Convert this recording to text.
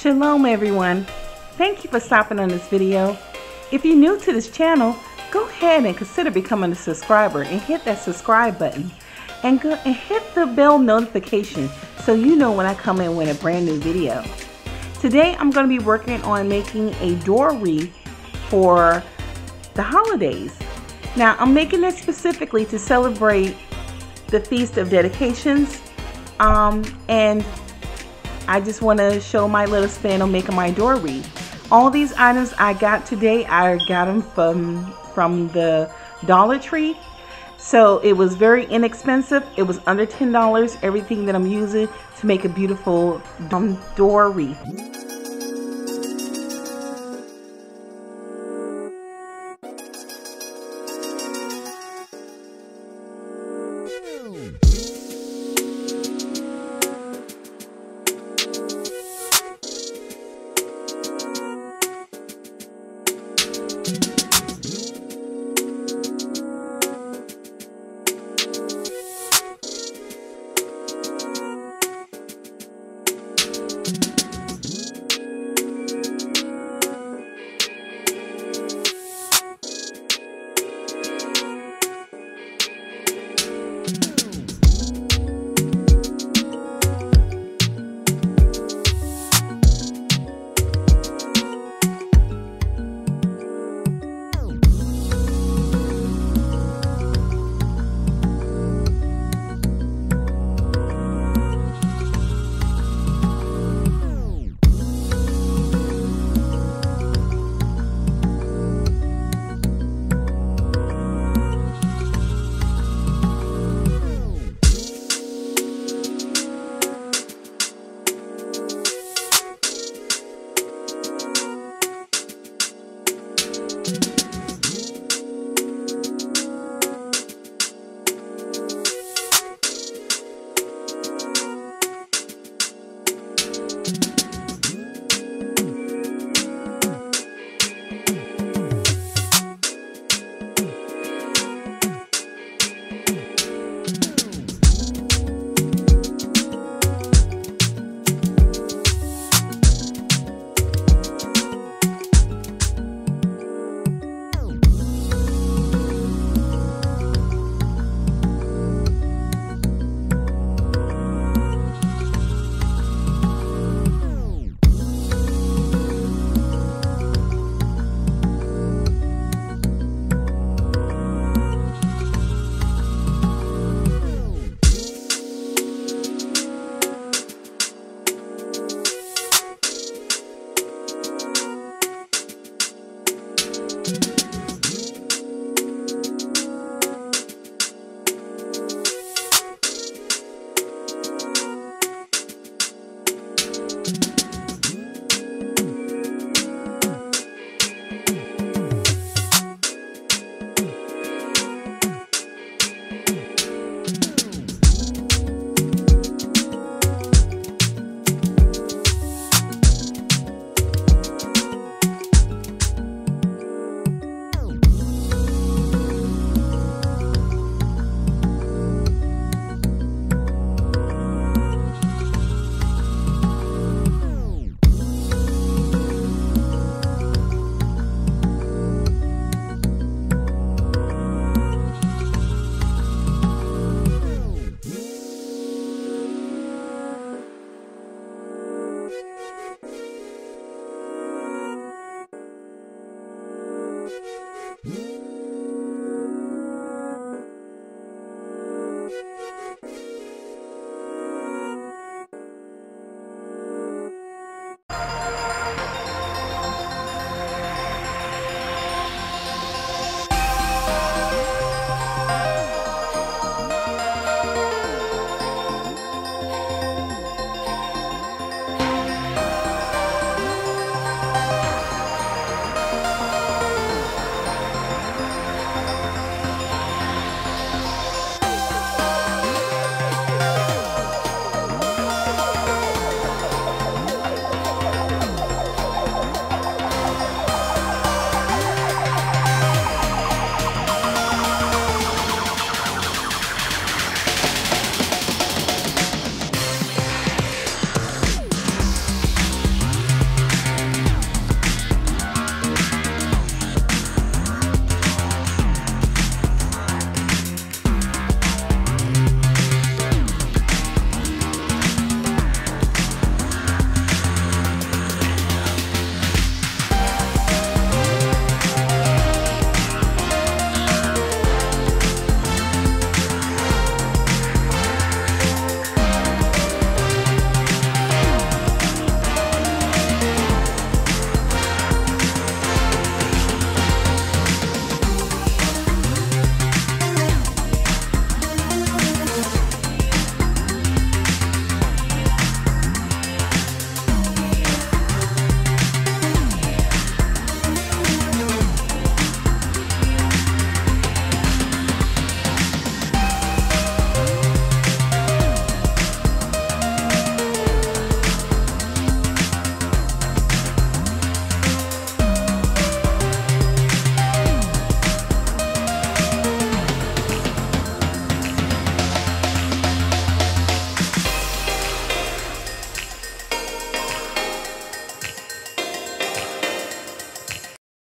Shalom everyone. Thank you for stopping on this video. If you're new to this channel, go ahead and consider becoming a subscriber and hit that subscribe button and hit the bell notification so you know when I come in with a brand new video. Today I'm going to be working on making a door wreath for the holidays. Now I'm making this specifically to celebrate the Feast of Dedications, and I just want to show my little spin on making my door wreath. All these items I got today, I got them from the Dollar Tree. So it was very inexpensive. It was under $10, everything that I'm using to make a beautiful door wreath.